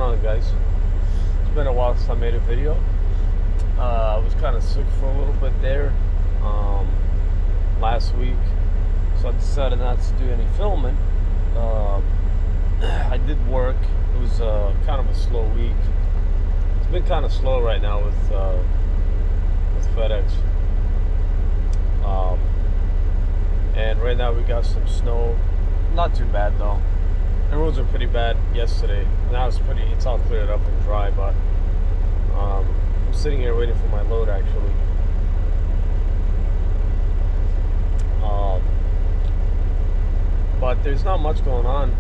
on, guys? It's been a while since I made a video. I was kind of sick for a little bit there last week, so I decided not to do any filming. I did work. It was kind of a slow week. It's been kind of slow right now with FedEx. And right now we got some snow. Not too bad though. The roads were pretty bad yesterday. Now it's all cleared up and dry, but I'm sitting here waiting for my load actually. But there's not much going on.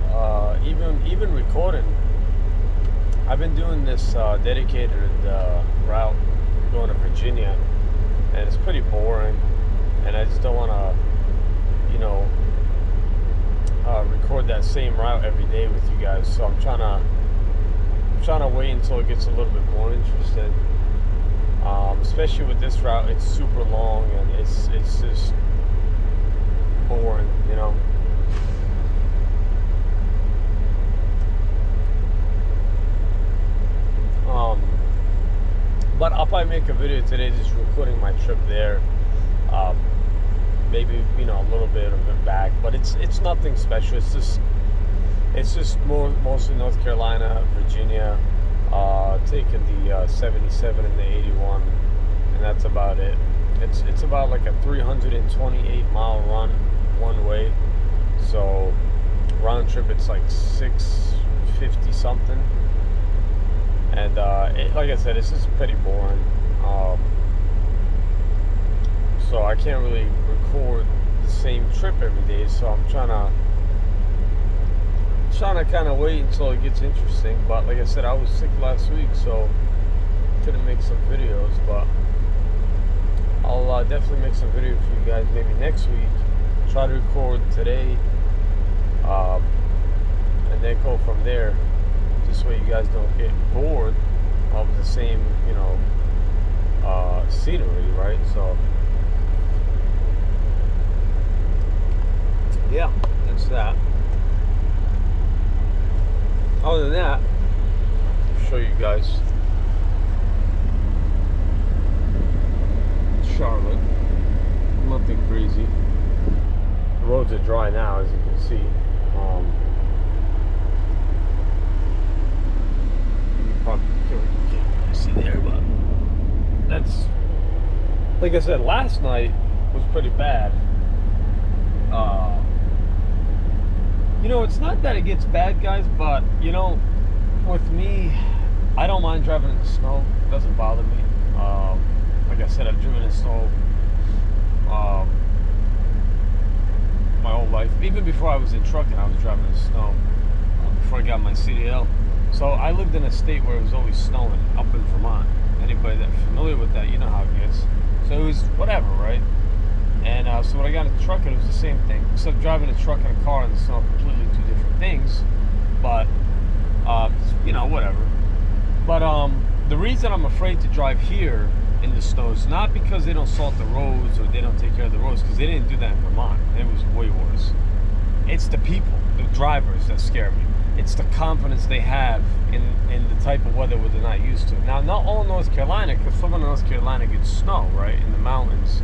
Even recording. I've been doing this dedicated route going to Virginia, and it's pretty boring. And I just don't want to, record that same route every day with you guys. So I'm trying to wait until it gets a little bit more interesting. Especially with this route, it's super long and it's just boring, But I'll probably make a video today just recording my trip there. Maybe a little bit of it back, but it's nothing special. It's just mostly North Carolina, Virginia, taking the 77 and the 81, and that's about it. It's about like a 328-mile run one way, so round trip it's like 650 something, and like I said, it's just pretty boring. So I can't really record the same trip every day, so I'm trying to kind of wait until it gets interesting. But like I said, I was sick last week, so couldn't make some videos, but I'll definitely make some videos for you guys maybe next week. Try to record today, and then go from there. This way you guys don't get bored of the same, scenery, right? So yeah, that's that. Other than that, I'll show you guys Charlotte. Nothing crazy. The roads are dry now, as you can see. You probably can't see there, but that's, like I said, last night was pretty bad. It's not that it gets bad, guys, but with me, I don't mind driving in the snow. It doesn't bother me. Like I said, I've driven in snow my whole life. Even before I was in trucking, I was driving in snow before I got my CDL. So I lived in a state where it was always snowing, up in Vermont. Anybody that's familiar with that, you know how it gets. So it was whatever, right? And so when I got into trucking, it was the same thing. Except driving a truck and a car in the snow, completely two different things. But, whatever. But the reason I'm afraid to drive here in the snow is not because they don't salt the roads or they don't take care of the roads, because they didn't do that in Vermont. It was way worse. It's the people, the drivers, that scare me. It's the confidence they have in the type of weather where they're not used to. Now, not all North Carolina, because some of North Carolina gets snow, right, in the mountains.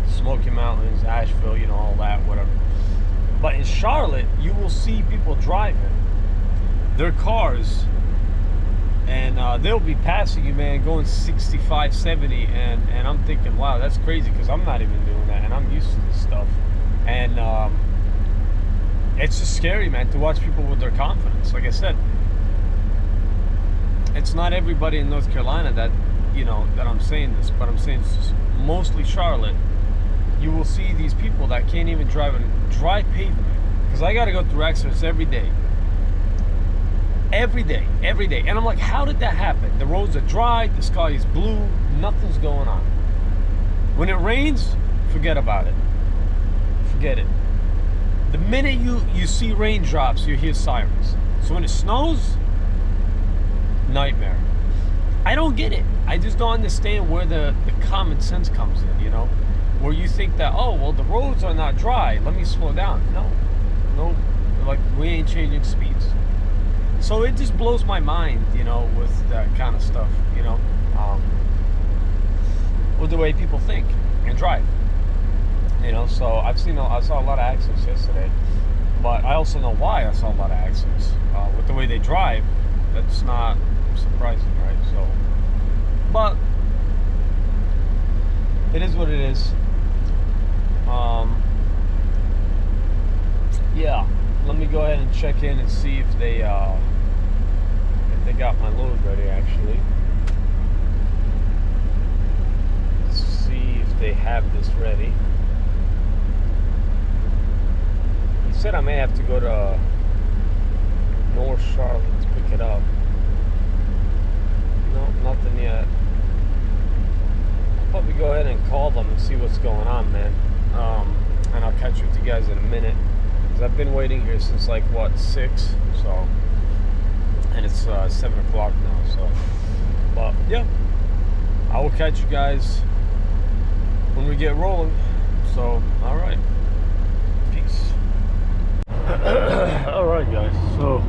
Smoky Mountains, Asheville, all that, whatever. But in Charlotte, you will see people driving their cars, and they'll be passing you, man, going 65, 70, and I'm thinking, wow, that's crazy, because I'm not even doing that, and I'm used to this stuff. And it's just scary, man, to watch people with their confidence. Like I said, it's not everybody in North Carolina that I'm saying this, but I'm saying it's mostly Charlotte. You will see these people that can't even drive dry pavement, because I got to go through accidents every day, and I'm like, how did that happen? The roads are dry, the sky is blue, nothing's going on. When it rains, forget about it. Forget it. The minute you see raindrops, you hear sirens. So when it snows, nightmare. I don't get it. I just don't understand where the common sense comes in, where you think that, oh, well, the roads are not dry, let me slow down. No, like, we ain't changing speeds. So it just blows my mind, you know, with that kind of stuff, you know, with the way people think and drive, you know. So I saw a lot of accidents yesterday, but I also know why I saw a lot of accidents. With the way they drive, that's not surprising, right? So, but it is what it is. Yeah, let me go ahead and check in and see if they got my load ready. Actually, let's see if they have this ready. He said I may have to go to North Charlotte to pick it up. No, nothing yet. I'll probably go ahead and call them and see what's going on, man. And I'll catch up with you guys in a minute. Because I've been waiting here since like, what, 6? So, and it's 7 o'clock now, so. But, yeah. I will catch you guys when we get rolling. So, alright. Peace. Alright, guys. So,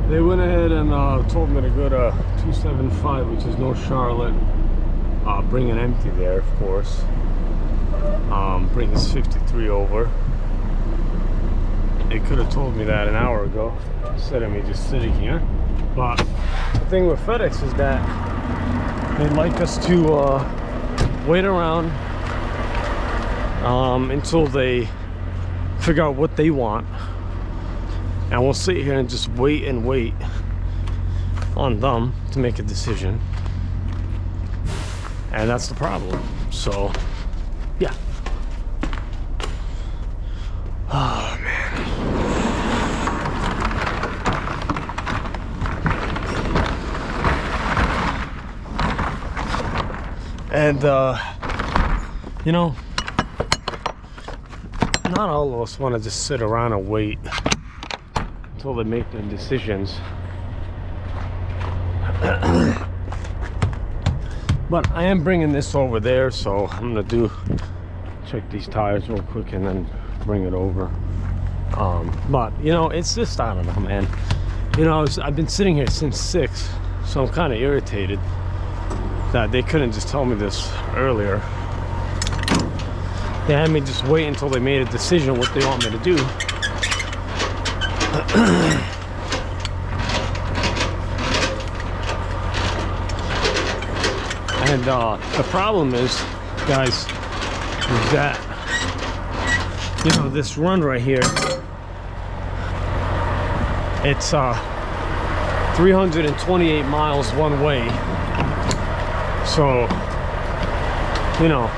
they went ahead and told me to go to 275, which is North Charlotte. Bring it empty there, of course. Bring this 53 over. They could have told me that an hour ago instead of me just sitting here. But the thing with FedEx is that they'd like us to wait around until they figure out what they want, and we'll sit here and just wait and wait on them to make a decision. And that's the problem. So yeah. Oh man. And you know, not all of us want to just sit around and wait until they make their decisions. But I am bringing this over there, so I'm gonna check these tires real quick and then bring it over. But you know, it's just, I don't know, man. You know, I've been sitting here since 6, so I'm kind of irritated that they couldn't just tell me this earlier. They had me just wait until they made a decision what they want me to do. And the problem is, guys, is that, you know, this run right here, it's 328 miles one way. So, you know,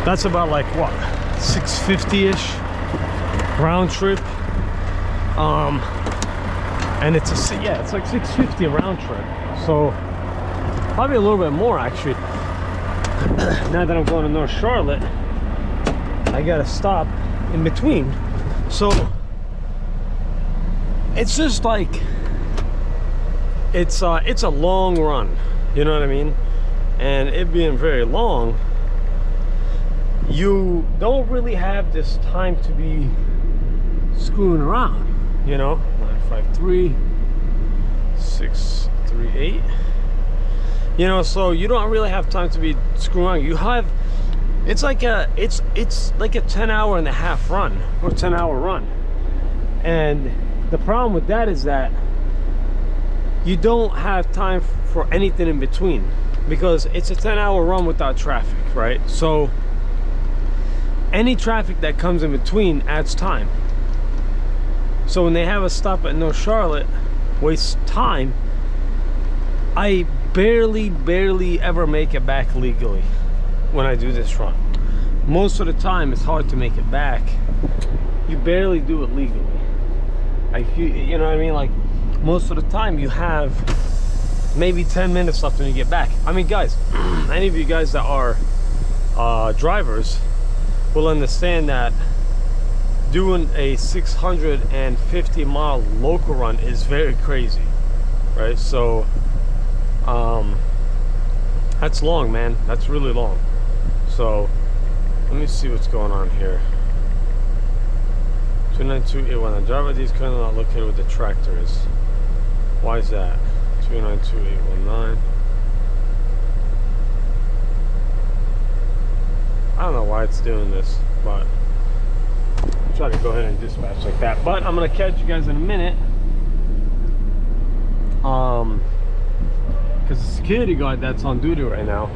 that's about like what, 650-ish round trip. And it's it's like 650 a round trip. So probably a little bit more actually. Now that I'm going to North Charlotte, I gotta stop in between. So it's just like, it's a long run, you know what I mean? And it being very long, you don't really have this time to be screwing around, you know. 953 638, you know, so you don't really have time to be screwing around. You have, it's like a 10-hour-and-a-half run, or 10-hour run. And the problem with that is that you don't have time for anything in between, because it's a 10-hour run without traffic, right? So any traffic that comes in between adds time. So when they have a stop at North Charlotte, waste time. I barely ever make it back legally when I do this run. Most of the time it's hard to make it back. You barely do it legally. You know what I mean? Like, most of the time you have maybe 10 minutes left when you get back. I mean, guys, any of you guys that are drivers will understand that doing a 650-mile local run is very crazy, right? So that's long, man. That's really long. So let me see what's going on here. 292-819. Driver ID is currently not located where the tractor is. Why is that? 292-819. I don't know why it's doing this, but I'll try to go ahead and dispatch like that. But I'm gonna catch you guys in a minute. Because the security guard that's on duty right now,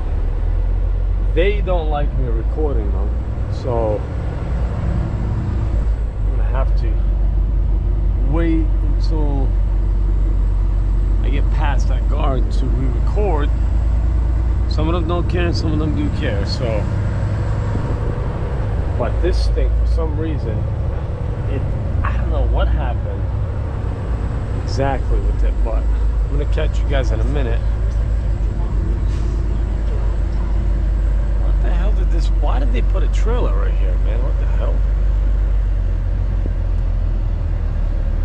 they don't like me recording them, so I'm gonna have to wait until I get past that guard to re-record. Some of them don't care and some of them do care, so. But this thing, for some reason, I don't know what happened exactly with it, but I'm gonna catch you guys in a minute. What the hell did this, why did they put a trailer right here, man? What the hell?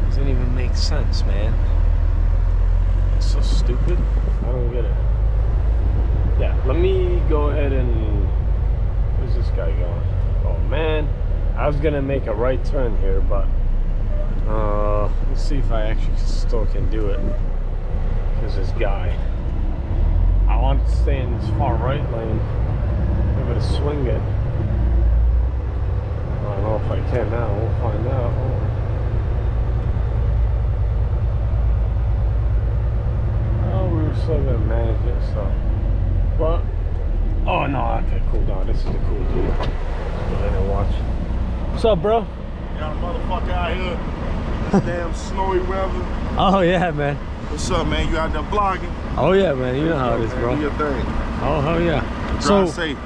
Doesn't even make sense, man. It's so stupid. I don't get it. Yeah, let me go ahead and, where's this guy going? Oh man, I was gonna make a right turn here, but let's see if I actually still can do it. Because this guy, I want to stay in this far right lane. I'm gonna swing it. I don't know if I can now. We'll find out. Oh, we were still gonna manage it, so. But oh no, okay, cool down. This is a cool dude. Let's go ahead and watch. What's up, bro? Got a motherfucker out here. Damn snowy weather. Oh yeah, man. What's up, man? You out there vlogging? Oh yeah, man. You know how it is, bro. Do your thing. Oh hell yeah. Drive So safe.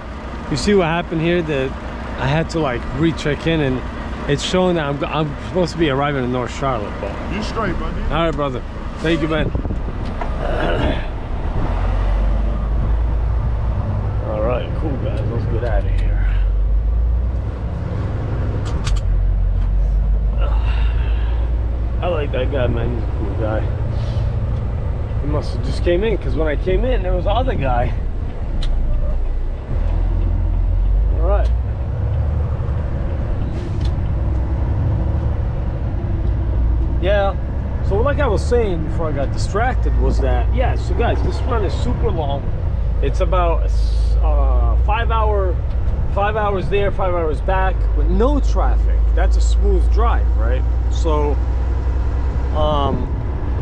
you see what happened here? That I had to like recheck in, and it's showing that I'm supposed to be arriving in North Charlotte, but You straight, buddy. all right, brother. Thank you, man. All right, cool guys. Let's get out of here. I like that guy, man. He's a cool guy. He must have just came in, because when I came in, there was the other guy. All right. Yeah. So like I was saying before I got distracted was that, yeah, so guys, this run is super long. It's about 5 hours there, 5 hours back with no traffic. That's a smooth drive, right? So,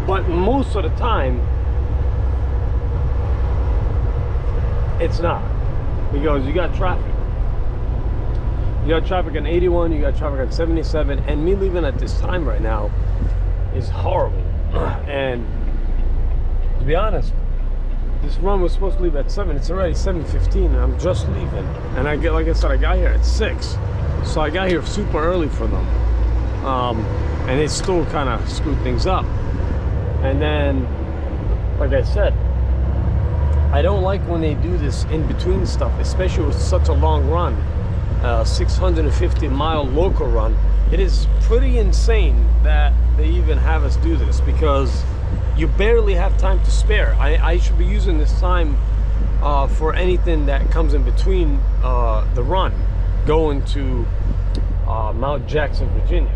but most of the time, it's not, because you got traffic. You got traffic on 81, you got traffic on 77, and me leaving at this time right now is horrible. And to be honest, this run was supposed to leave at 7. It's already 7:15, and I'm just leaving. And I get, like I said, I got here at 6, so I got here super early for them. And it still kind of screwed things up. And then, like I said, I don't like when they do this in between stuff, especially with such a long run, 650-mile local run. It is pretty insane that they even have us do this, because you barely have time to spare. I should be using this time for anything that comes in between the run, going to Mount Jackson, Virginia,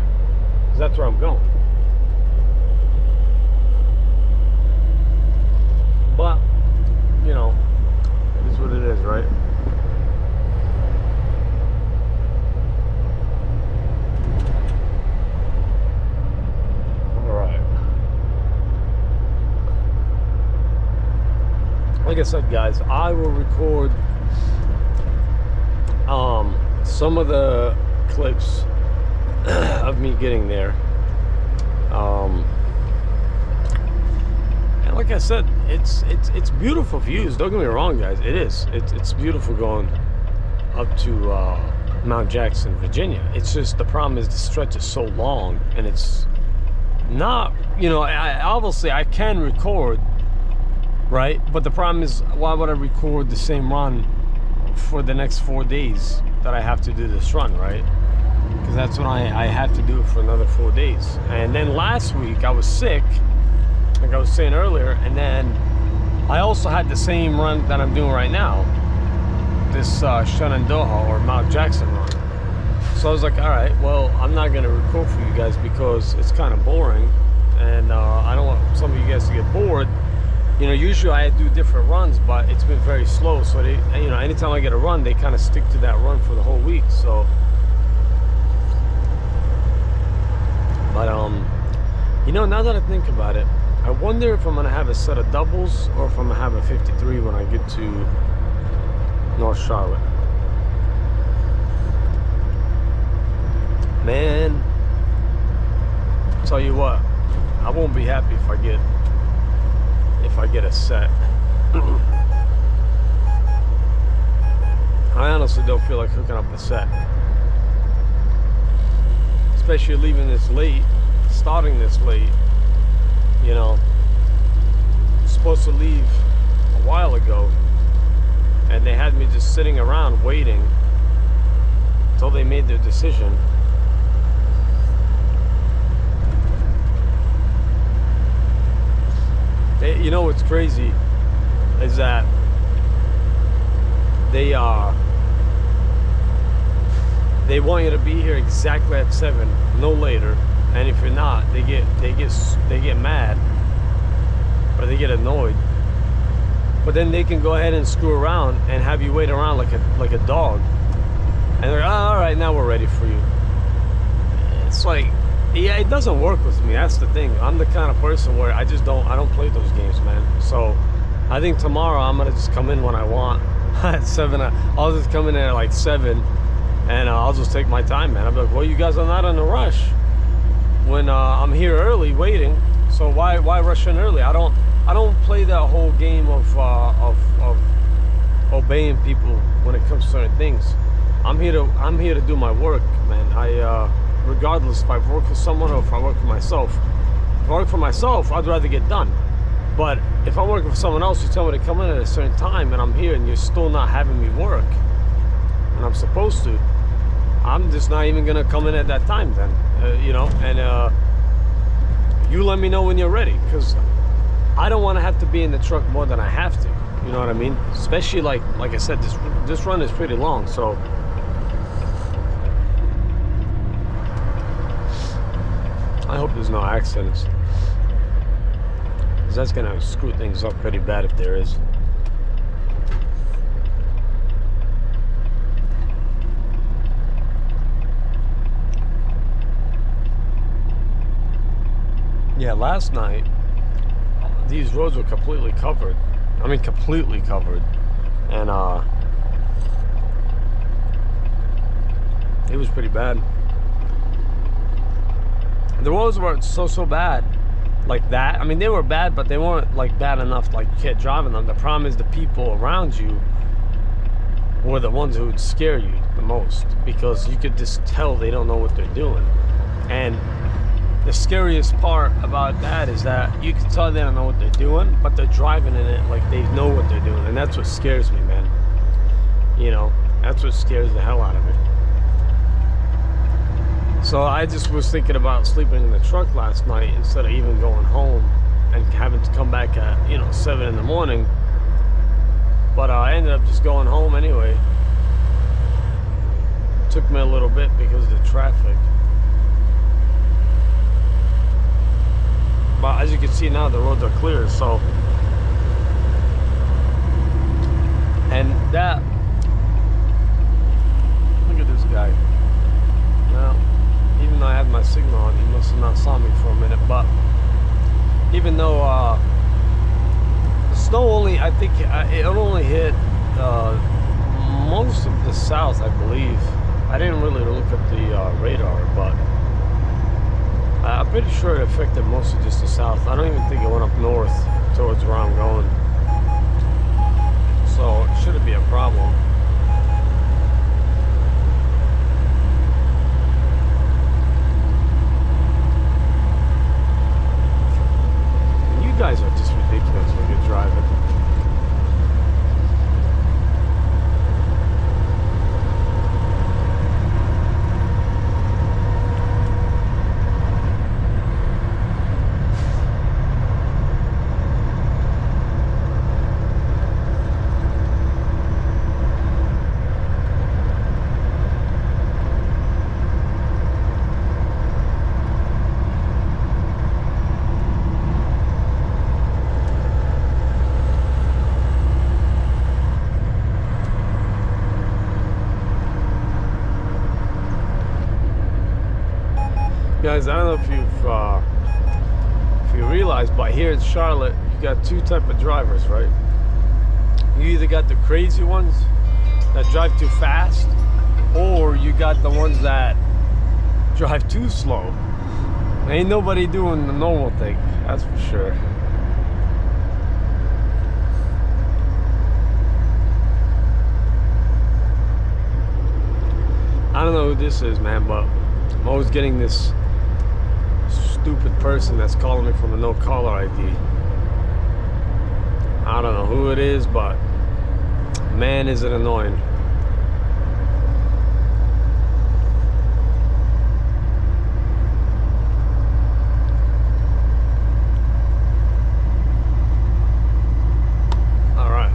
because that's where I'm going. But, you know, it is what it is, right? Like I said, guys, I will record some of the clips of me getting there. And like I said, it's beautiful views. Don't get me wrong, guys. It is. It's beautiful going up to Mount Jackson, Virginia. It's just the problem is the stretch is so long, and it's not. You know, obviously I can record. Right, but the problem is, why would I record the same run for the next 4 days that I have to do this run, right? Because that's when I had to do it for another 4 days. And then last week I was sick, like I was saying earlier, and then I also had the same run that I'm doing right now, this Shenandoah or Mount Jackson run. So I was like, all right, well, I'm not gonna record for you guys because it's kind of boring, and I don't want some of you guys to get bored. You know, usually I do different runs, but it's been very slow. So they, you know, anytime I get a run, they kind of stick to that run for the whole week. So, but you know, now that I think about it, I wonder if I'm gonna have a set of doubles or if I'm gonna have a 53 when I get to North Charlotte. Man, tell you what, I won't be happy if I get a set. I honestly don't feel like hooking up a set, especially leaving this late, starting this late. You know, I'm supposed to leave a while ago, and they had me just sitting around waiting until they made their decision. You know what's crazy is that they want you to be here exactly at 7, no later, and if you're not, they get mad or they get annoyed. But then they can go ahead and screw around and have you wait around like a dog, and they're like, oh, all right, now we're ready for you. It's like, yeah, it doesn't work with me. That's the thing. I'm the kind of person where I don't play those games, man. So I think tomorrow I'm gonna just come in when I want at 7. I'll just come in at like 7, and I'll just take my time, man. I'll be like, well, you guys are not in a rush when I'm here early waiting. So why rush in early? I don't play that whole game of obeying people when it comes to certain things. I'm here to do my work, man. Regardless if I work for someone or if I work for myself. If I work for myself, I'd rather get done. But if I'm working for someone else, you tell me to come in at a certain time and I'm here and you're still not having me work, and I'm supposed to, I'm just not even gonna come in at that time then. You know, and you let me know when you're ready, because I don't want to have to be in the truck more than I have to. You know what I mean? Especially like I said, this run is pretty long, so I hope there's no accidents, because that's gonna screw things up pretty bad if there is. Yeah, last night these roads were completely covered. I mean, completely covered, and it was pretty bad. The roads weren't so bad like that. I mean, they were bad, but they weren't like bad enough like you can't drive on them. The problem is the people around you were the ones who would scare you the most, because you could just tell they don't know what they're doing. And the scariest part about that is that you can tell they don't know what they're doing, but they're driving in it like they know what they're doing, and that's what scares me, man. You know, that's what scares the hell out of me. So I just was thinking about sleeping in the truck last night instead of even going home and having to come back at, you know, 7 in the morning. But I ended up just going home anyway. Took me a little bit because of the traffic. But as you can see now, the roads are clear, so. And that, look at this guy. Now, even though I had my signal on, he must have not saw me for a minute. But even though the snow only, I think it only hit most of the south, I believe. I didn't really look at the radar, but I'm pretty sure it affected mostly just the south. I don't even think it went up north towards where I'm going. So it shouldn't be a problem. You guys are just ridiculous when you're driving. Guys, I don't know if you realize, but here in Charlotte, you got two type of drivers, right? You either got the crazy ones that drive too fast, or you got the ones that drive too slow. Ain't nobody doing the normal thing, that's for sure. I don't know who this is, man, but I'm always getting this stupid person that's calling me from a no caller ID. I don't know who it is, but man, is it annoying. All right.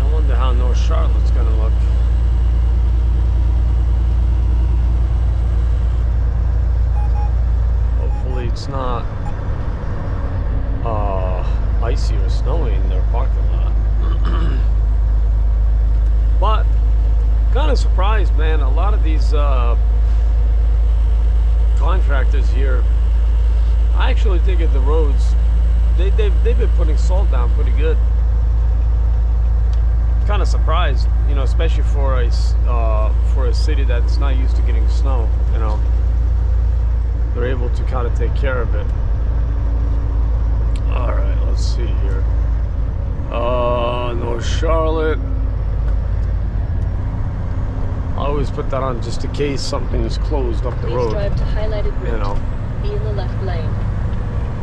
I wonder how North Charlotte's gonna look. Hopefully it's not icy or snowy in their parking lot. But kind of surprised, man. A lot of these contractors here, I actually think at the roads, they've been putting salt down pretty good. Kind of surprised, you know, especially for a city that's not used to getting snow. You know, they're able to kind of take care of it. All right, let's see here. North Charlotte. I always put that on just in case something is closed up the road. Please drive to highlighted route. You know, Be in the left lane.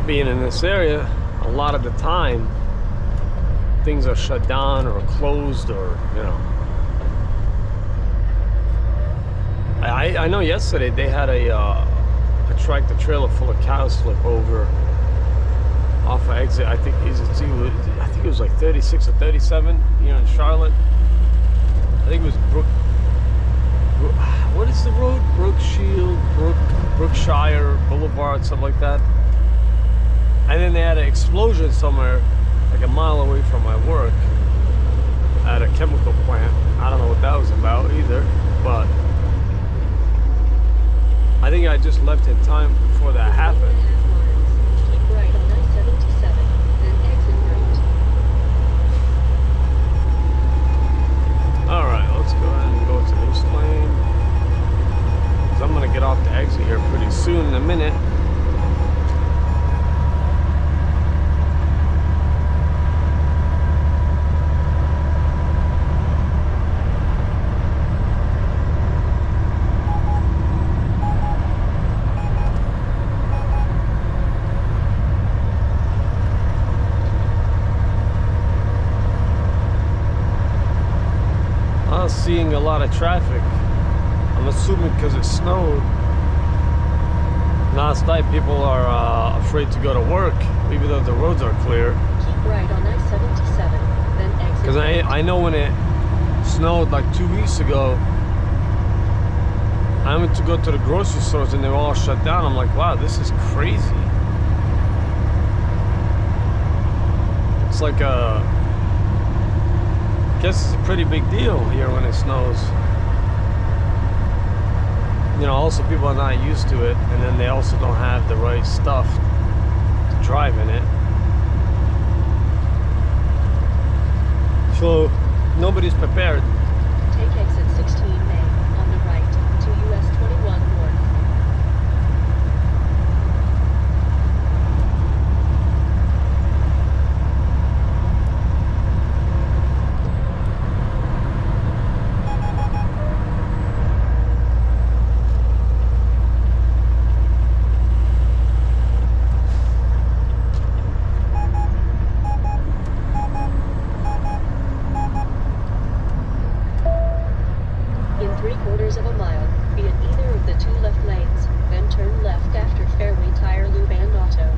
being in this area, a lot of the time things are shut down or closed, or you know. I know yesterday they had a tractor trailer full of cows flip over off of exit. I think it was like 36 or 37 here in Charlotte. I think it was what is the road? Brookshire Boulevard, something like that. And then they had an explosion somewhere like a mile away from my work at a chemical plant. I don't know what that was about either, but I think I just left in time before that happened. Keep right on I-77, then exit right. Alright, let's go ahead and go to this lane, because I'm going to get off the exit here pretty soon in a minute. Seeing a lot of traffic. I'm assuming because it snowed last night, people are afraid to go to work even though the roads are clear. Keep right on I-77, then exit. Because I know when it snowed like 2 weeks ago, I went to go to the grocery stores and they were all shut down. I'm like, wow, this is crazy. It's like I guess it's a pretty big deal here when it snows. You know, also people are not used to it, and then they also don't have the right stuff to drive in it. So nobody's prepared. Take exit 16A on the right to US 21 North. In 3/4 of a mile, be in either of the two left lanes, then turn left after Fairway Tire Lube and Auto.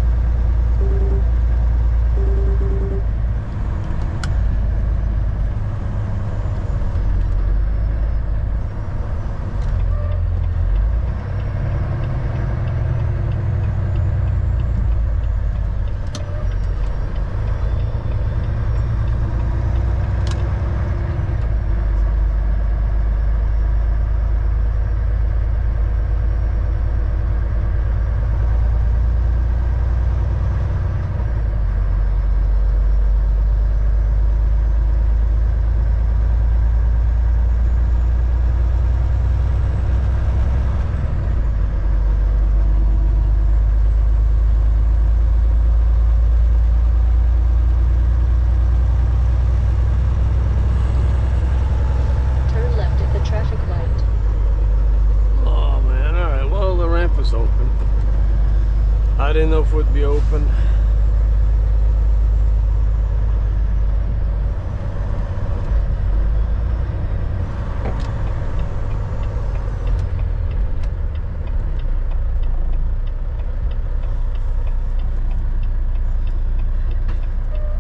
didn't know if it would be open.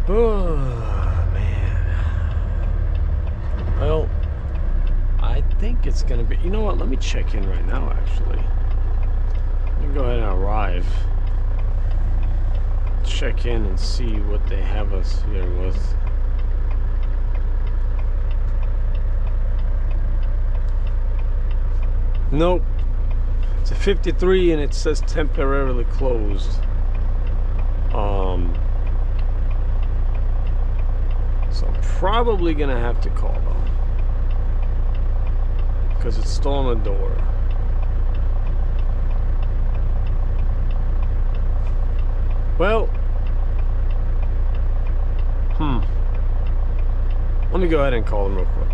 Oh man. Well, I think it's gonna be. You know what? Let me check in right now. Actually, let me go ahead and arrive. Check in and see what they have us here with. Nope. It's a 53 and it says temporarily closed. So I'm probably gonna have to call them because it's still on the door. Well, let me go ahead and call them real quick.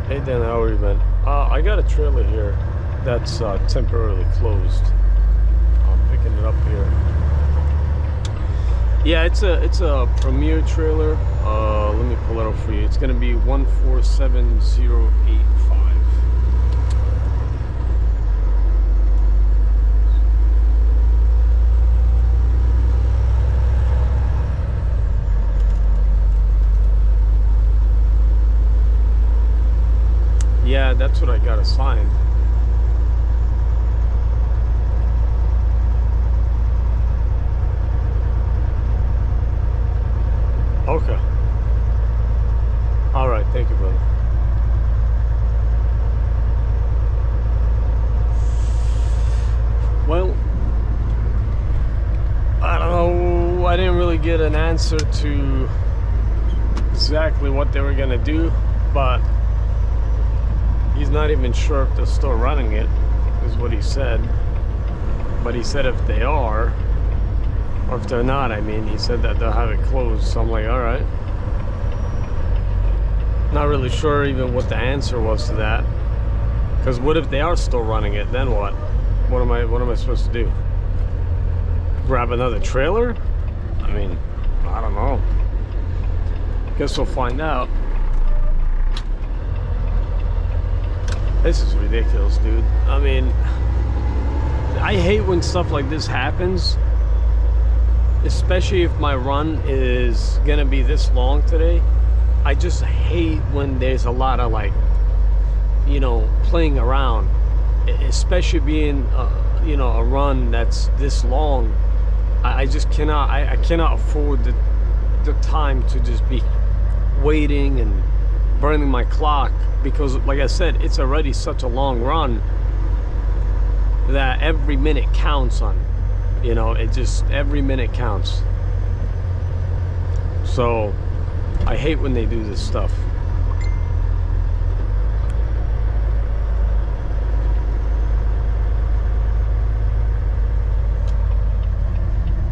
Hey Dan, how are you, man? I got a trailer here that's temporarily closed. I'm picking it up here. Yeah, it's a Premier trailer. Let me pull it up for you. It's gonna be 147085. Yeah, that's what I got assigned. Okay. All right, thank you, brother. Well, I don't know. I didn't really get an answer to exactly what they were gonna do, but he's not even sure if they're still running it, is what he said. But he said if they are, or if they're not, I mean, he said that they'll have it closed. So I'm like, all right. Not really sure even what the answer was to that. Because what if they are still running it? Then what? What am I supposed to do? Grab another trailer? I mean, I don't know. Guess we'll find out. This is ridiculous, dude. I mean, I hate when stuff like this happens, especially if my run is gonna be this long today. I just hate when there's a lot of, like, you know, playing around, especially being you know, a run that's this long. I just cannot, I cannot afford the time to just be waiting and burning my clock, because like I said, it's already such a long run that every minute counts on, you know, it just, every minute counts. So I hate when they do this stuff.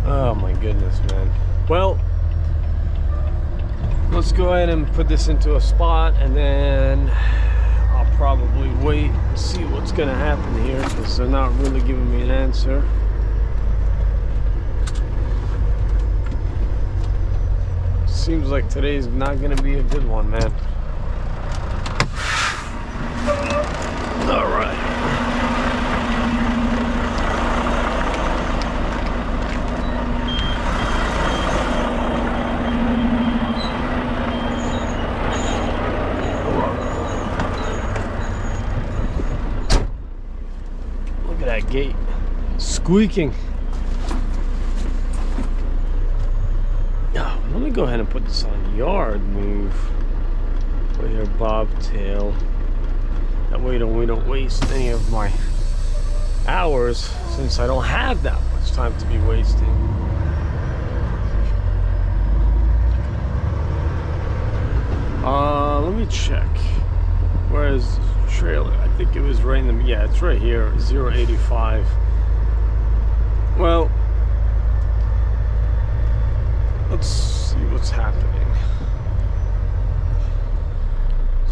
Oh my goodness, man. Well, let's go ahead and put this into a spot, and then I'll probably wait and see what's gonna happen here, because they're not really giving me an answer. Seems like today's not gonna be a good one, man. All right. That gate squeaking. Oh, let me go ahead and put this on yard move. Put here bobtail. That way we don't waste any of my hours, since I don't have that much time to be wasting. Let me check. Where is this trailer. I think it was right in the, yeah, it's right here, 085. Well, let's see what's happening.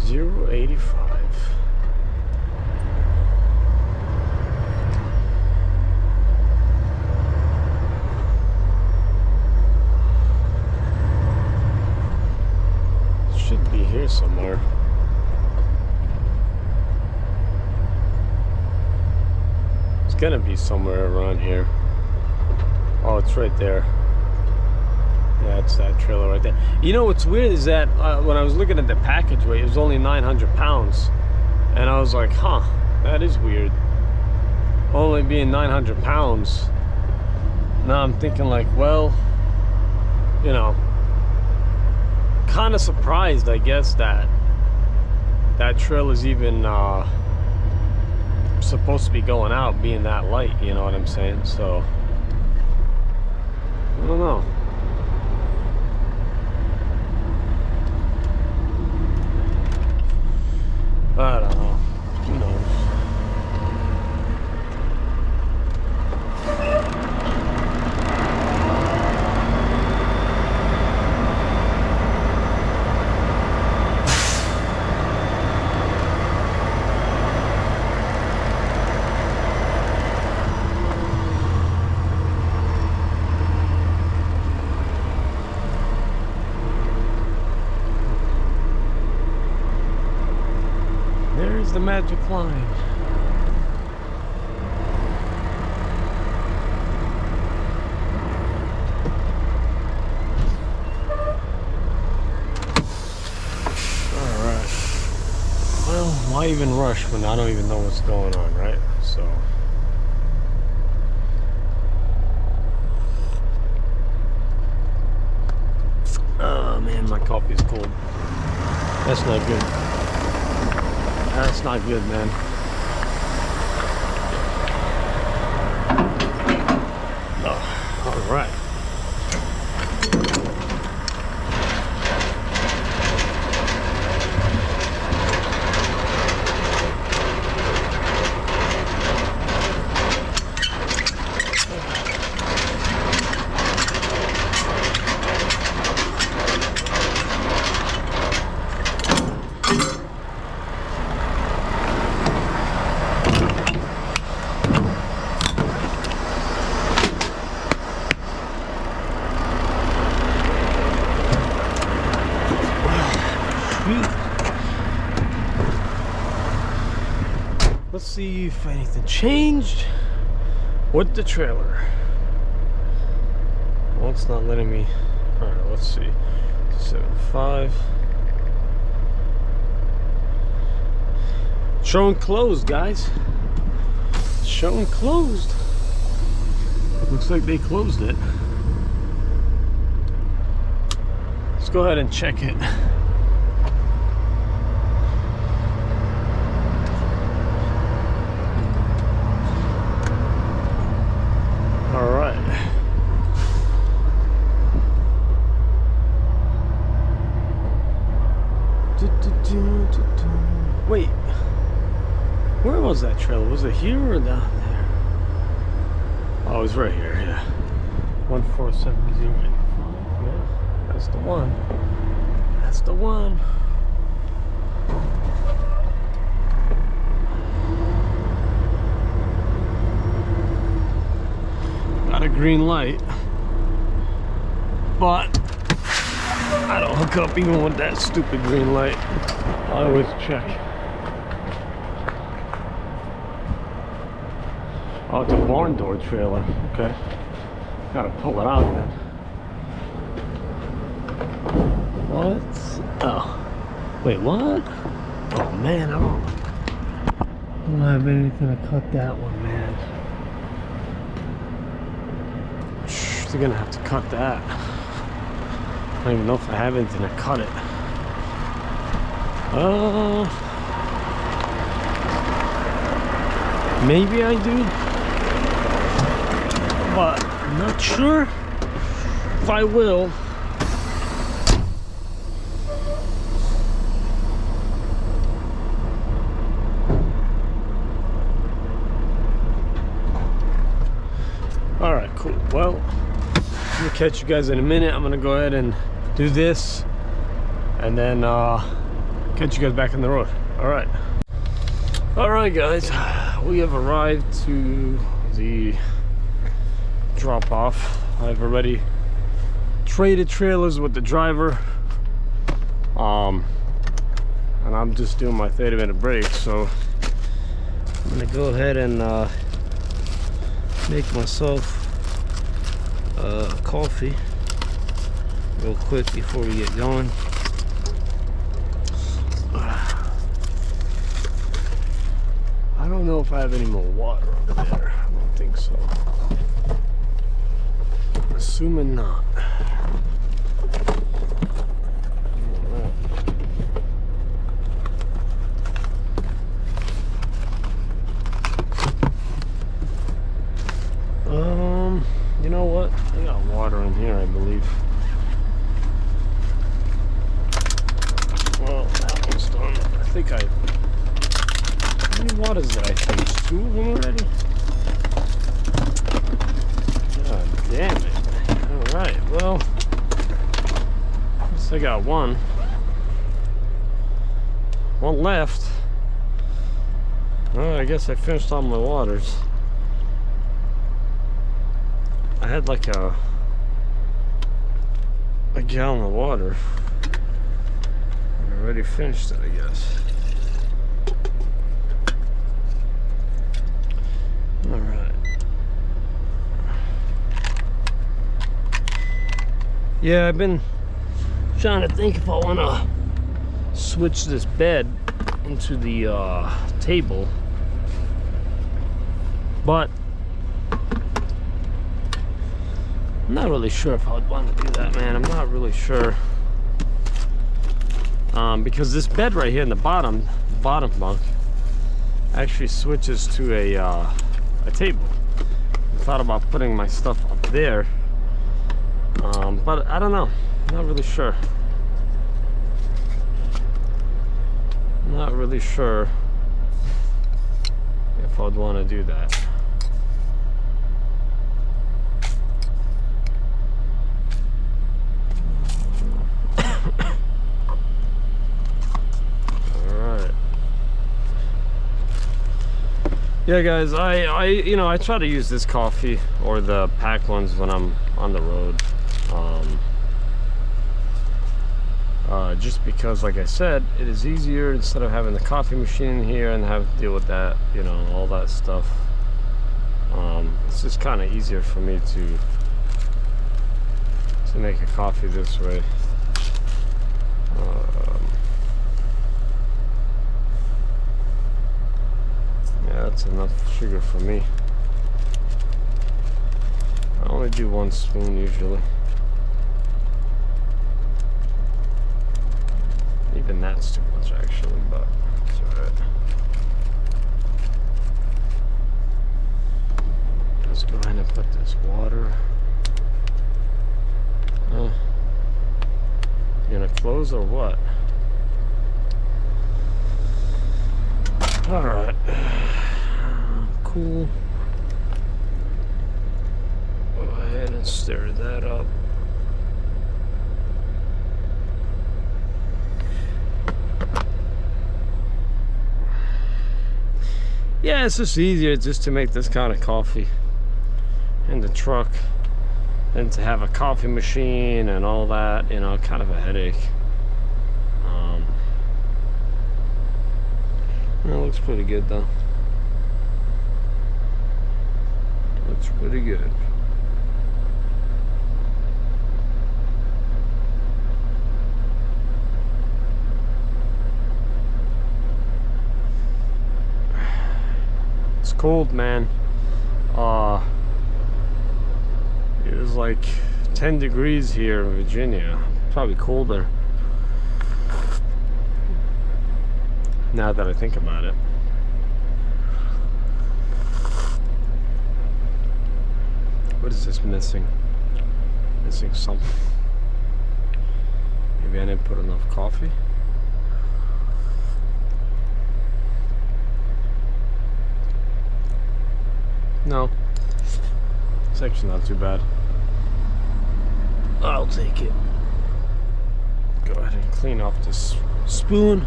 085. Should be here somewhere. It's gonna be somewhere around here. Oh, it's right there. Yeah, it's that trailer right there. You know what's weird is that when I was looking at the package weight, it was only 900 pounds. And I was like, huh, that is weird. Only being 900 pounds. Now I'm thinking like, well, you know, kind of surprised, I guess, that that trail is even supposed to be going out being that light, you know what I'm saying? So I don't know. I don't know. Who knows? There's the magic line. Alright. Well, why even rush when I don't even know what's going on, right? So. Oh man, my coffee's cold. That's not good. That's not good, man. Oh, all right. Let's see if anything changed with the trailer. Well, it's not letting me. Alright, let's see. 75. Showing closed, guys. Showing closed. Looks like they closed it. Let's go ahead and check it. Wait, where was that trailer? Was it here or down there? Oh, it was right here, yeah. 14708. Yeah, that's the one. That's the one. Got a green light, but I don't hook up even with that stupid green light. I always check. Oh, it's a barn door trailer. Okay. Gotta pull it out then. What? Oh. Wait, what? Oh man, I don't have anything to cut that one, man. They're gonna have to cut that. I don't even know if I have anything to cut it. Maybe I do, but I'm not sure if I will. Well, I'm gonna catch you guys in a minute. I'm gonna go ahead and do this, and then catch you guys back on the road. All right, guys, we have arrived to the drop-off. I've already traded trailers with the driver, and I'm just doing my 30-minute break, so I'm gonna go ahead and make myself coffee real quick before we get going. I don't know if I have any more water over there. I don't think so. Assuming not. You know what? I got water in here, I believe. Well, that one's done. I think how many waters did I finish? 2 of them already? God damn it. Alright, well, I guess I got one left. Well, I guess I finished all my waters. I had like a gallon of water. I already finished it, I guess. All right. Yeah, I've been trying to think if I want to switch this bed into the table, but I'm not really sure if I would want to do that, man. I'm not really sure. Because this bed right here in the bottom bunk actually switches to a table. I thought about putting my stuff up there, but I don't know. I'm not really sure. I'm not really sure if I'd want to do that. Yeah, guys, I try to use this coffee or the packed ones when I'm on the road, just because, like I said, it is easier instead of having the coffee machine here and have to deal with that, all that stuff. It's just kind of easier for me to make a coffee this way. Yeah, that's enough sugar for me. I only do 1 spoon usually. Even that's too much actually, but it's alright. Let's go ahead and put this water. You gonna close or what? Alright. Cool. Go ahead and stir that up. Yeah, it's just easier just to make this kind of coffee in the truck than to have a coffee machine and all that, kind of a headache. It looks pretty good though. Looks pretty good. It's cold, man. It was like 10 degrees here in Virginia. Probably colder now that I think about it. What is this missing? Missing something. Maybe I didn't put enough coffee. No. It's actually not too bad. I'll take it. Go ahead and clean off this spoon.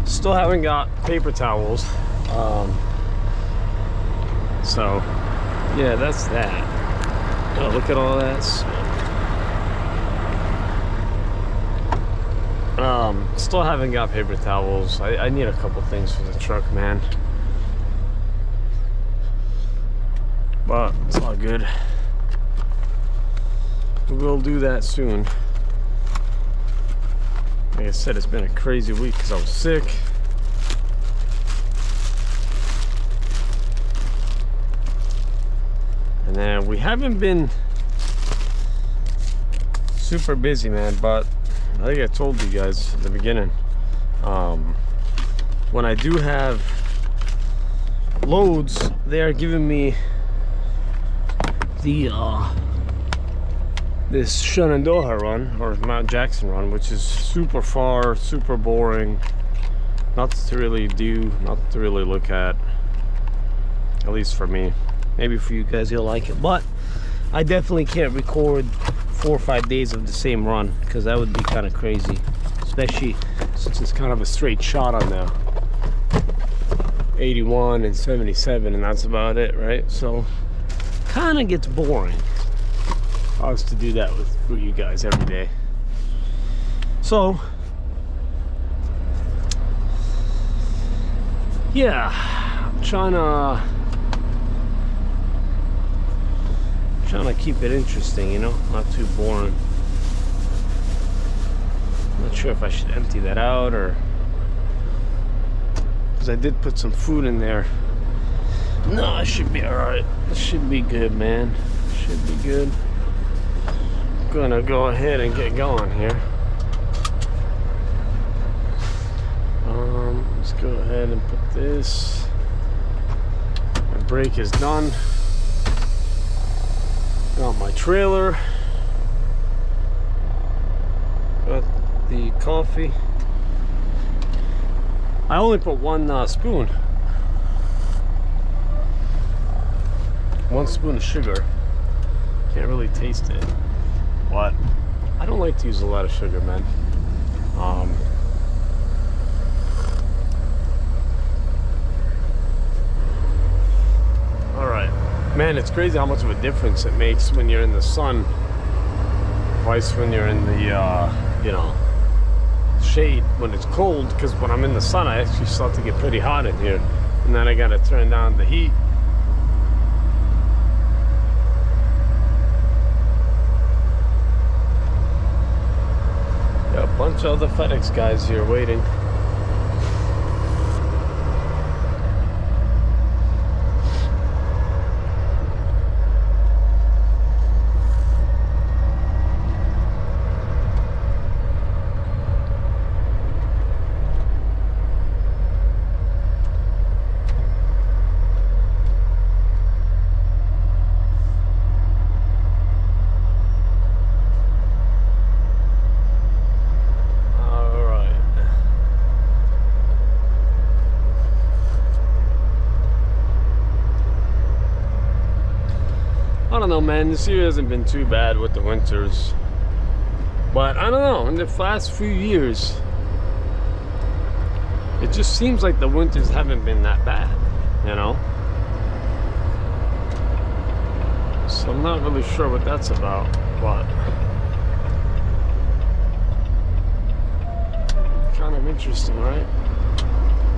Still haven't got paper towels. So, yeah, that's that. Oh, look at all that smoke. Still haven't got paper towels. I need a couple things for the truck, man. But it's all good. We'll do that soon. Like I said, it's been a crazy week because I was sick. And then we haven't been super busy, man, but I think I told you guys at the beginning, when I do have loads, they are giving me the this Shenandoah run, or Mount Jackson run, which is super far, super boring, nothing to really do, nothing to really look at least for me. Maybe for you guys you'll like it, but I definitely can't record 4 or 5 days of the same run, because that would be kind of crazy, especially since it's kind of a straight shot on the 81 and 77, and that's about it, right? So kind of gets boring if I was to do that with you guys every day. So yeah, I'm trying to keep it interesting, you know, not too boring. Not sure if I should empty that out, or because I did put some food in there. No, it should be all right. It should be good, man. Should be good. I'm gonna go ahead and get going here. Let's go ahead and put this. My brake is done. Got my trailer. Got the coffee. I only put one spoon. 1 spoon of sugar. Can't really taste it. But I don't like to use a lot of sugar, man. Alright. Man, it's crazy how much of a difference it makes when you're in the sun, vice when you're in the, you know, shade when it's cold. Because when I'm in the sun, I actually start to get pretty hot in here. And then I gotta turn down the heat. Got a bunch of other FedEx guys here waiting. I don't know, man, this year hasn't been too bad with the winters, but I don't know, in the last few years it just seems like the winters haven't been that bad, you know, so I'm not really sure what that's about, but kind of interesting, right?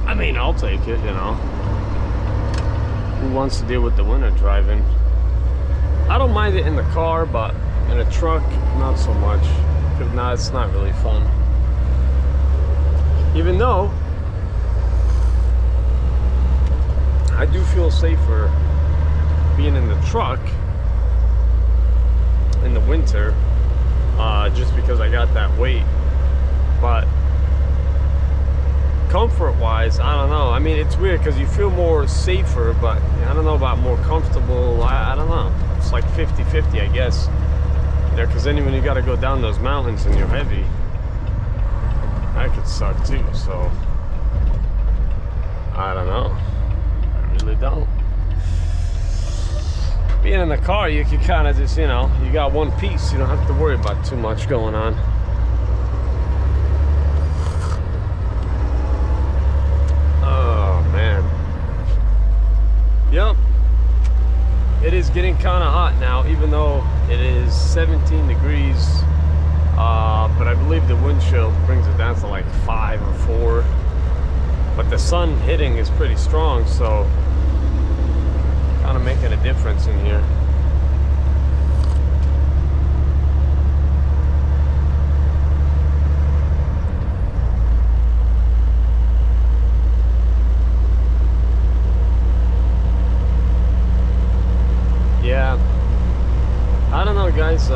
I mean, I'll take it, you know. Who wants to deal with the winter driving? I don't mind it in the car, but in a truck, not so much. Nah, it's not really fun. Even though I do feel safer being in the truck in the winter, just because I got that weight. But comfort-wise, I don't know. I mean, it's weird because you feel more safer, but I don't know about more comfortable. I don't know. It's like 50-50, I guess. There, because then when you got to go down those mountains and you're heavy, that could suck too. So I don't know. I really don't. being in the car, you can kind of just, you know, you got one piece. You don't have to worry about too much going on. Oh, man. Yep. It is getting kind of hot now, even though it is 17 degrees. But I believe the wind chill brings it down to like 5 or 4. But the sun hitting is pretty strong, so kind of making a difference in here. Yeah, I don't know, guys.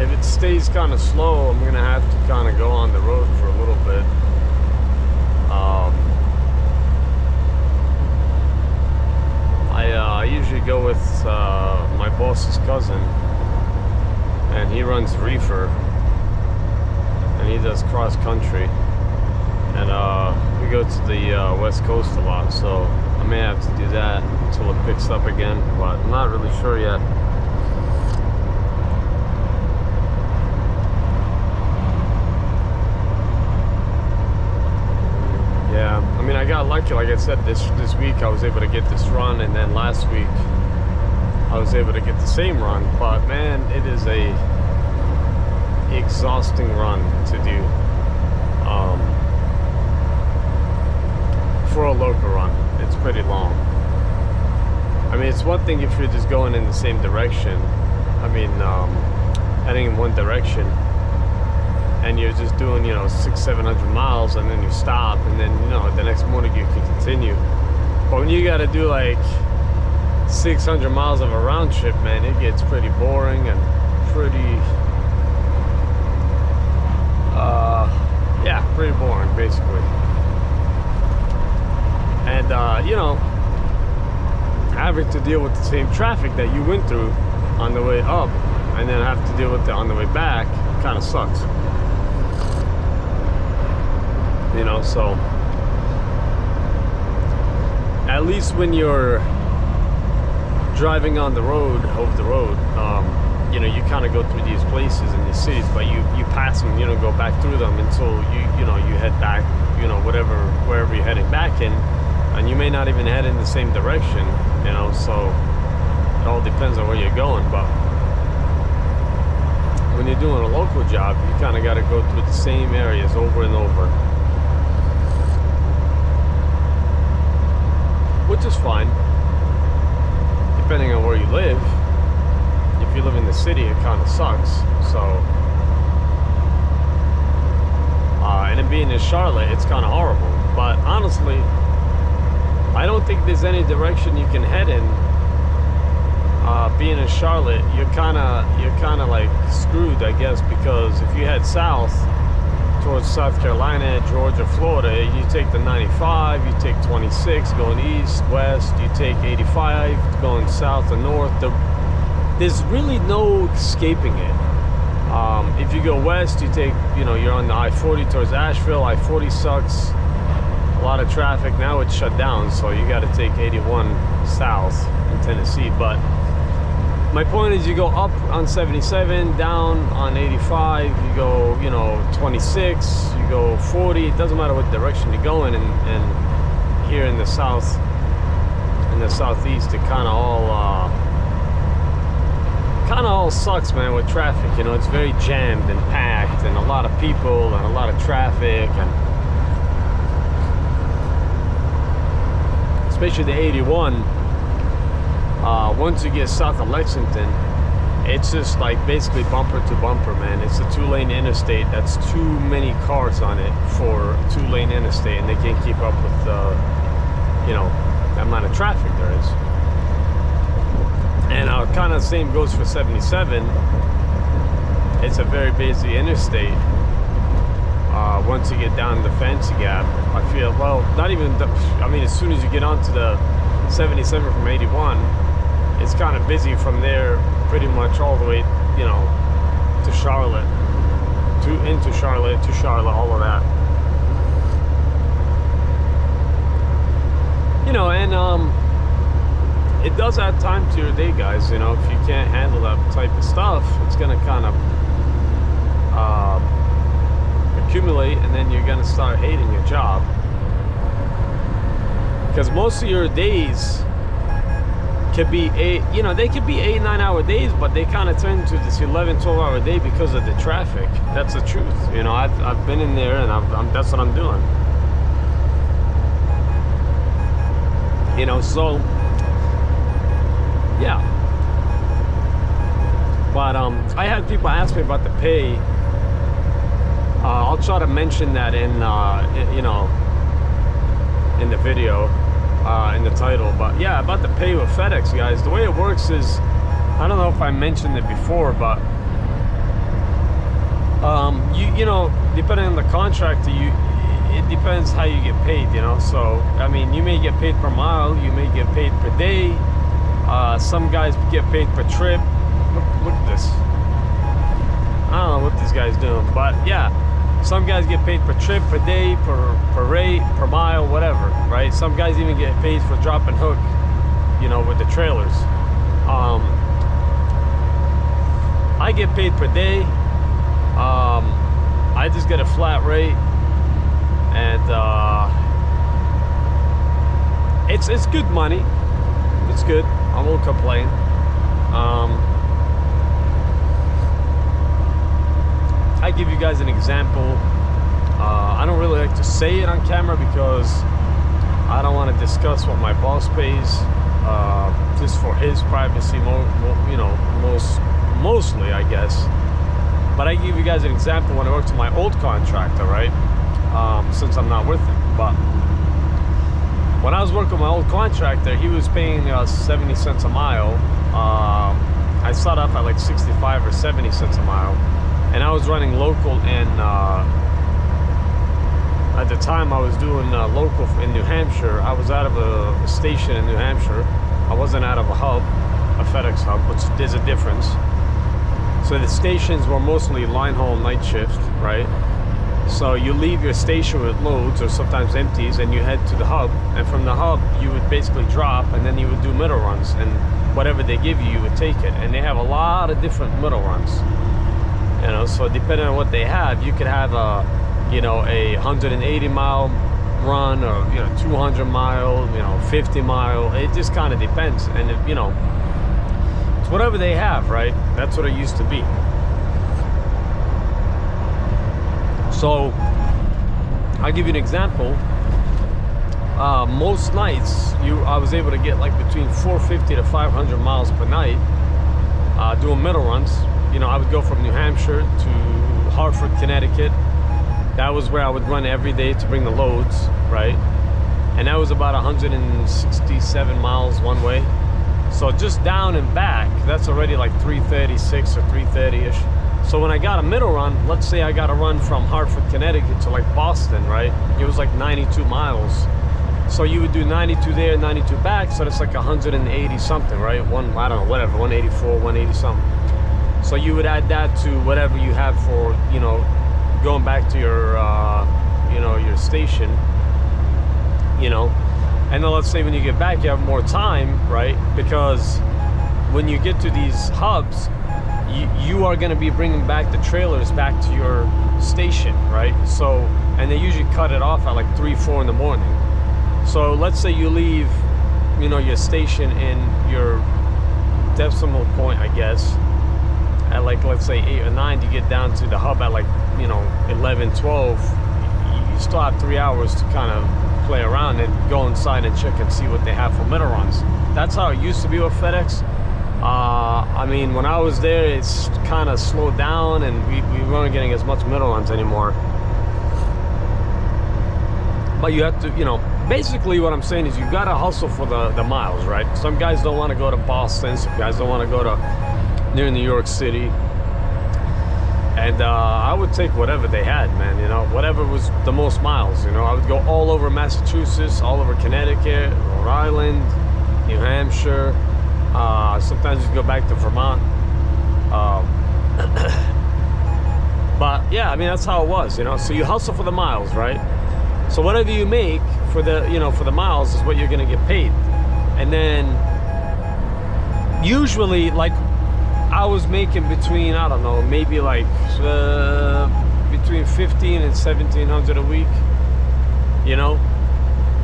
If it stays kind of slow, I'm gonna have to kind of go on the road for a little bit. I usually go with my boss's cousin, and he runs reefer, and he does cross country, and we go to the West Coast a lot, so I may have to do that until it picks up again, but I'm not really sure yet. Yeah, I mean, I got lucky, like I said, this week I was able to get this run, and then last week I was able to get the same run, but man, it is a exhausting run to do for a local run. It's pretty long. I mean, it's one thing if you're just going in the same direction, I mean, heading in one direction, and you're just doing, you know, 600-700 miles, and then you stop, and then, you know, the next morning you can continue. But when you got to do like 600 miles of a round trip, man, it gets pretty boring and pretty yeah, pretty boring basically. And you know, having to deal with the same traffic that you went through on the way up, and then have to deal with it on the way back, kind of sucks. You know, so at least when you're driving on the road, over the road, you know, you kind of go through these places in these cities, but you pass them, you don't go back through them until you know, you head back, you know, wherever you're heading back in, and you may not even head in the same direction, you know, so it all depends on where you're going. But when you're doing a local job, you kind of got to go through the same areas over and over, which is fine, depending on where you live. If you live in the city, it kind of sucks. So, and it being in Charlotte, it's kind of horrible. But honestly, I don't think there's any direction you can head in. Being in Charlotte, you're kind of like screwed, I guess, because if you head south towards South Carolina, Georgia, Florida, you take the 95, you take 26 going east, west, you take 85 going south and north. There's really no escaping it. If you go west, you take, you know, you're on the I-40 towards Asheville. I-40 sucks, a lot of traffic. Now it's shut down, so you got to take 81 south in Tennessee. But my point is, you go up on 77, down on 85, you go, you know, 26, you go 40. It doesn't matter what direction you're going. And here in the south, in the southeast, it kind of all sucks, man, with traffic. You know, it's very jammed and packed, and a lot of people and a lot of traffic, and especially the 81. Once you get south of Lexington, it's just like basically bumper to bumper, man. It's a 2-lane interstate. That's too many cars on it for a 2-lane interstate, and they can't keep up with you know, the amount of traffic there is. And kind of the same goes for 77. It's a very busy interstate. Once you get down the Fancy Gap, I feel, well, not even, I mean, as soon as you get onto the 77 from 81, it's kind of busy from there pretty much all the way, you know, to Charlotte, into Charlotte, to Charlotte, all of that. You know, and it does add time to your day, guys. You know, if you can't handle that type of stuff, it's gonna kind of accumulate, and then you're gonna start hating your job, because most of your days could be they could be 8-9 hour days, but they kind of turn to this 11-12 hour day because of the traffic. That's the truth. You know, I've been in there, and that's what I'm doing. You know, so yeah. But I had people ask me about the pay. I'll try to mention that in you know, in the video, in the title. But yeah, about the pay with FedEx, guys. The way it works is, I don't know if I mentioned it before, but you know, depending on the contractor, it depends how you get paid. You know, so I mean, you may get paid per mile, you may get paid per day. Some guys get paid per trip. Look at this. I don't know what these guys doing, but yeah, some guys get paid per trip, per day, per rate, per mile, whatever, right? Some guys even get paid for drop and hook, you know, with the trailers. I get paid per day. I just get a flat rate, and it's good money. It's good. I won't complain. I give you guys an example. I don't really like to say it on camera because I don't want to discuss what my boss pays, just for his privacy, you know, mostly, I guess. But I give you guys an example when I worked with my old contractor, right? Since I'm not with him, but when I was working with my old contractor, he was paying us 70 cents a mile. I started off at like 65 or 70 cents a mile. And I was running local, and at the time I was doing local in New Hampshire. I was out of a station in New Hampshire. I wasn't out of a hub, a FedEx hub, which there's a difference. So the stations were mostly line haul night shift, right? So you leave your station with loads or sometimes empties, and you head to the hub, and from the hub you would basically drop, and then you would do middle runs, and whatever they give you, you would take it. And they have a lot of different middle runs. You know, so depending on what they have, you could have a, you know, a 180 mile run, or, you know, 200 mile, you know, 50 mile. It just kind of depends. And if, you know, it's whatever they have, right? That's what it used to be. So I'll give you an example. Most nights I was able to get like between 450 to 500 miles per night, doing middle runs. You know, I would go from New Hampshire to Hartford, Connecticut. That was where I would run every day to bring the loads, right? And that was about 167 miles one way. So just down and back, that's already like 336 or 330-ish. So when I got a middle run, let's say I got a run from Hartford, Connecticut to like Boston, right? It was like 92 miles. So you would do 92 there, 92 back, so that's like 180 something, right? I don't know, whatever, 184, 180 something. So you would add that to whatever you have for, you know, going back to your, you know, your station, you know. And then let's say when you get back, you have more time, right? Because when you get to these hubs, you are going to be bringing back the trailers back to your station, right? So, and they usually cut it off at like 3, 4 in the morning. So let's say you leave, you know, your station in your decimal point, I guess, at like, let's say 8 or 9, you get down to the hub at like, you know, 11, 12, you still have 3 hours to kind of play around and go inside and check and see what they have for middle runs. That's how it used to be with FedEx. I mean, when I was there, it's kind of slowed down, and we weren't getting as much middle runs anymore. But you have to, you know, basically what I'm saying is you gotta hustle for the miles, right? Some guys don't want to go to Boston, some guys don't want to go to near New York City. And I would take whatever they had, man, you know, whatever was the most miles, you know. I would go all over Massachusetts, all over Connecticut, Rhode Island, New Hampshire. Sometimes you go back to Vermont. But yeah, I mean, that's how it was, you know. So you hustle for the miles, right? So whatever you make for the, you know, for the miles is what you're gonna get paid. And then usually, like, I was making between, I don't know, maybe like between 15 and 1700 a week. You know,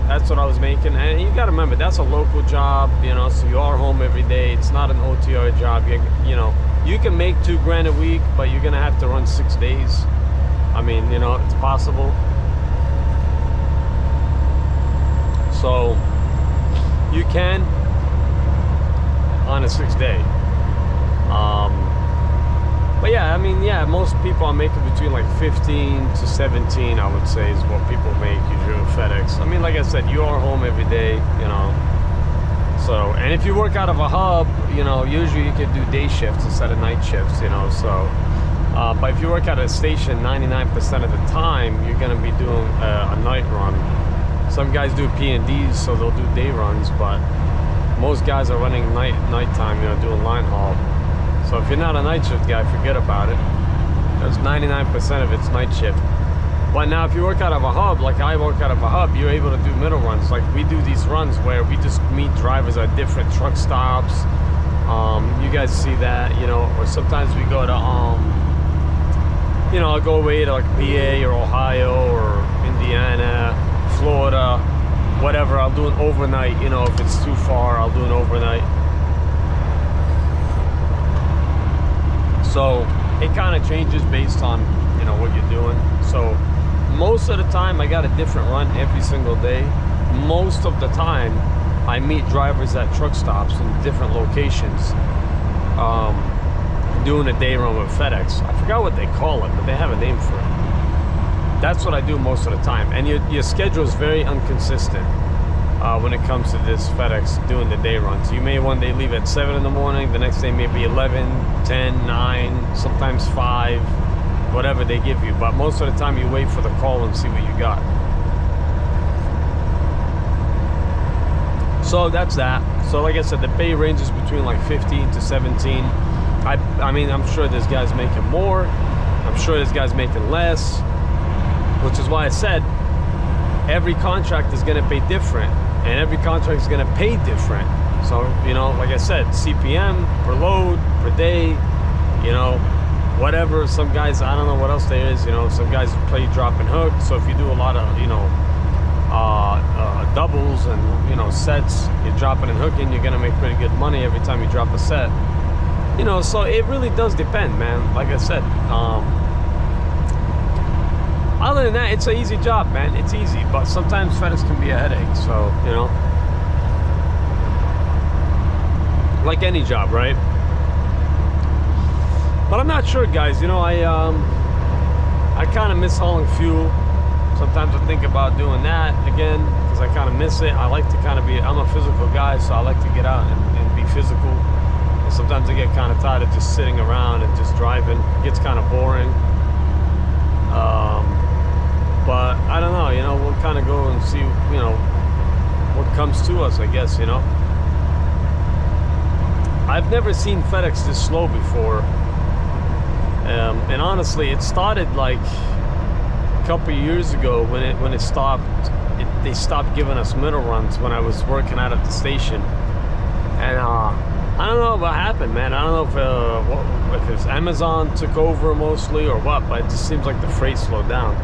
that's what I was making. And you got to remember, that's a local job, you know, so you are home every day. It's not an OTR job. You know, you can make $2,000 a week, but you're gonna have to run 6 days. I mean, you know, it's possible. So you can on a 6-day. But yeah, I mean, yeah, most people are making between like 15 to 17, I would say, is what people make usually with FedEx. I mean, like I said, you are home every day, you know. So, and if you work out of a hub, you know, usually you can do day shifts instead of night shifts, you know. So, but if you work at a station 99% of the time, you're going to be doing a night run. Some guys do P&Ds, so they'll do day runs, but most guys are running nighttime, you know, doing line haul. So if you're not a night shift guy, forget about it. Because 99% of it's night shift. But now if you work out of a hub, like I work out of a hub, you're able to do middle runs. Like we do these runs where we just meet drivers at different truck stops. You guys see that, you know, or sometimes we go to, you know, I'll go away to like PA or Ohio or Indiana, Florida, whatever. I'll do an overnight, you know, if it's too far, I'll do an overnight. So it kind of changes based on, you know, what you're doing. So most of the time I got a different run every single day. Most of the time I meet drivers at truck stops in different locations, doing a day run with FedEx. I forgot what they call it, but they have a name for it. That's what I do most of the time. And your schedule is very inconsistent when it comes to this FedEx doing the day runs. You may one day leave at 7 in the morning, the next day maybe 11, 10, 9, sometimes 5, whatever they give you. But most of the time you wait for the call and see what you got. So that's that. So like I said, the pay ranges between like 15 to 17. I mean, I'm sure there's guys making more. I'm sure there's guys making less, which is why I said every contract is going to pay different, and every contract is going to pay different. So, you know, like I said, CPM per load, per day, you know, whatever. Some guys, I don't know what else there is, you know, some guys play drop and hook. So if you do a lot of, you know, doubles and, you know, sets, you're dropping and hooking, you're going to make pretty good money every time you drop a set. You know, so it really does depend, man. Like I said, other than that, it's an easy job, man. It's easy, but sometimes FedEx can be a headache. So, you know, like any job, right? But I'm not sure, guys. You know, I kind of miss hauling fuel. Sometimes I think about doing that again because I kind of miss it. I like to kind of be, I'm a physical guy, so I like to get out and be physical. And sometimes I get kind of tired of just sitting around and just driving. It gets kind of boring. But I don't know, you know, we'll kind of go and see, you know, what comes to us, I guess, you know. I've never seen FedEx this slow before. And honestly, it started like a couple of years ago when it stopped. They stopped giving us middle runs when I was working out at the station. And I don't know what happened, man. I don't know if it's Amazon took over mostly or what, but it just seems like the freight slowed down.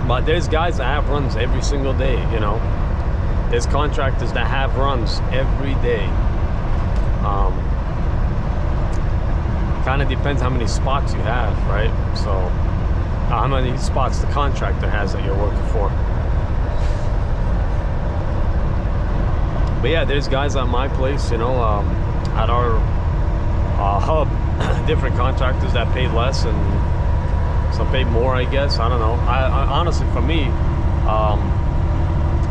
But there's guys that have runs every single day, you know. There's contractors that have runs every day. Kind of depends how many spots you have, right? So how many spots the contractor has that you're working for. But yeah, there's guys at my place, you know, at our hub, different contractors that pay less and some pay more, I guess. I don't know. I honestly, for me,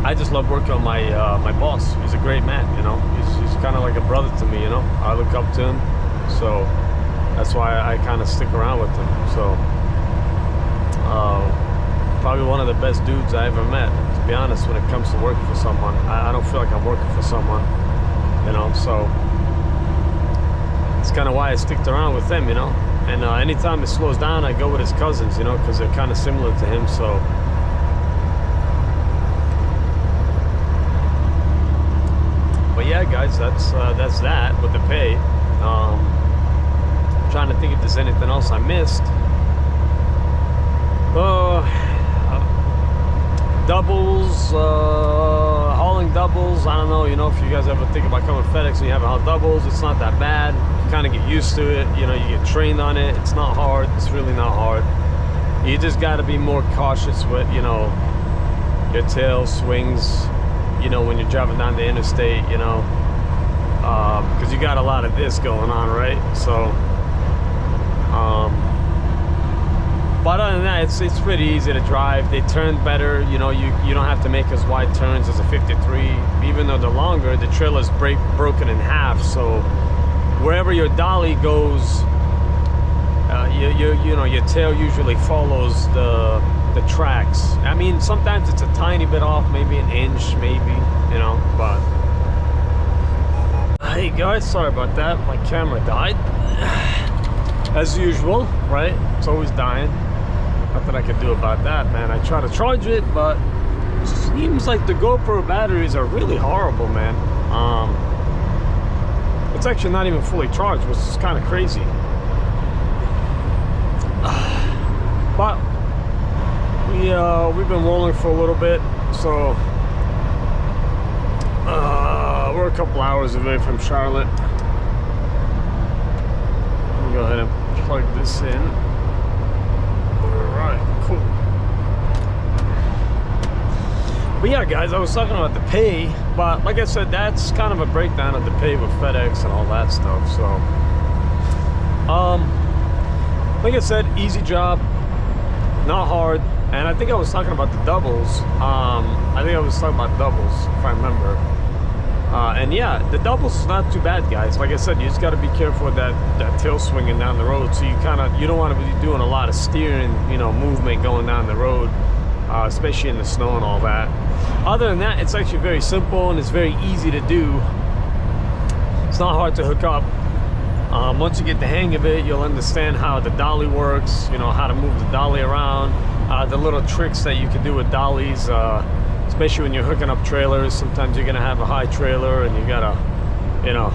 I just love working on my my boss. He's a great man, you know. He's kind of like a brother to me, you know. I look up to him, so that's why I kind of stick around with him. So probably one of the best dudes I ever met, to be honest, when it comes to working for someone. I don't feel like I'm working for someone, you know. So it's kind of why I sticked around with him, you know. And anytime it slows down, I go with his cousins, you know, because they're kind of similar to him. So but guys, that's that with the pay. Trying to think if there's anything else I missed. Doubles, hauling doubles. I don't know, you know, if you guys ever think about coming FedEx and you haven't hauled doubles, it's not that bad. You kind of get used to it, you know, you get trained on it. It's not hard. It's really not hard. You just got to be more cautious with, you know, your tail swings, you know, when you're driving down the interstate, you know, because you got a lot of this going on, right? So but other than that, it's pretty easy to drive. They turn better, you know, you don't have to make as wide turns as a 53. Even though they're longer, the trailer's broken in half, so wherever your dolly goes, you know, your tail usually follows the tracks. I mean, sometimes it's a tiny bit off, maybe an inch, maybe, you know, but hey guys, sorry about that, my camera died as usual, right? It's always dying. Nothing I can do about that, man. I try to charge it, but it seems like the GoPro batteries are really horrible, man. It's actually not even fully charged, which is kind of crazy. But we've been rolling for a little bit, so we're a couple hours away from Charlotte. Let me go ahead and plug this in. Alright, cool. But yeah, guys, I was talking about the pay, but like I said, that's kind of a breakdown of the pay with FedEx and all that stuff. So like I said, easy job, not hard. And I think I was talking about the doubles. I think I was talking about doubles, if I remember. And yeah, the doubles is not too bad, guys. Like I said, you just got to be careful with that tail swinging down the road. So you don't want to be doing a lot of steering, you know, movement going down the road, especially in the snow and all that. Other than that, it's actually very simple and it's very easy to do. It's not hard to hook up. Once you get the hang of it, you'll understand how the dolly works, you know, how to move the dolly around, the little tricks that you can do with dollies, especially when you're hooking up trailers. Sometimes you're gonna have a high trailer and you gotta, you know,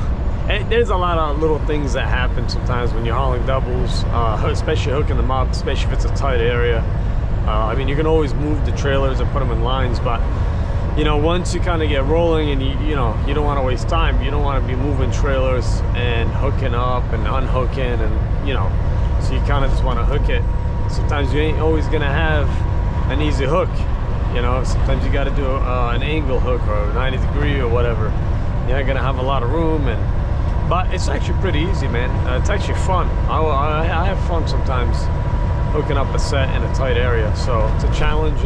there's a lot of little things that happen sometimes when you're hauling doubles, especially hooking them up, especially if it's a tight area. I mean, you can always move the trailers and put them in lines, but you know, once you kind of get rolling and you know, you don't want to waste time. You don't want to be moving trailers and hooking up and unhooking, and you know, so you kind of just want to hook it. Sometimes you ain't always gonna have an easy hook. You know, sometimes you got to do an angle hook or a 90 degree or whatever. You're not gonna have a lot of room, but it's actually pretty easy, man. It's actually fun. I have fun sometimes hooking up a set in a tight area, so it's a challenge.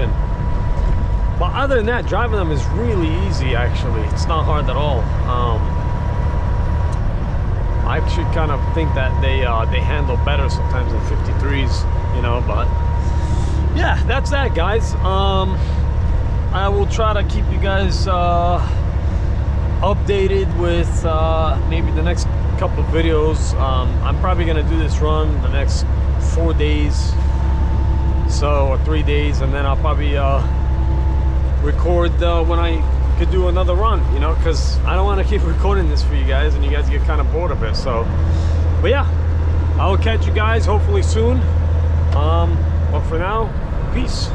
But other than that, driving them is really easy, actually. It's not hard at all. I actually kind of think that they handle better sometimes than 53s, you know, but yeah, that's that, guys. I will try to keep you guys updated with maybe the next couple of videos. I'm probably gonna do this run the next 4 days, or 3 days, and then I'll probably record when I could do another run, you know, because I don't want to keep recording this for you guys and you guys get kind of bored of it. So, but yeah, I will catch you guys hopefully soon. But for now, peace.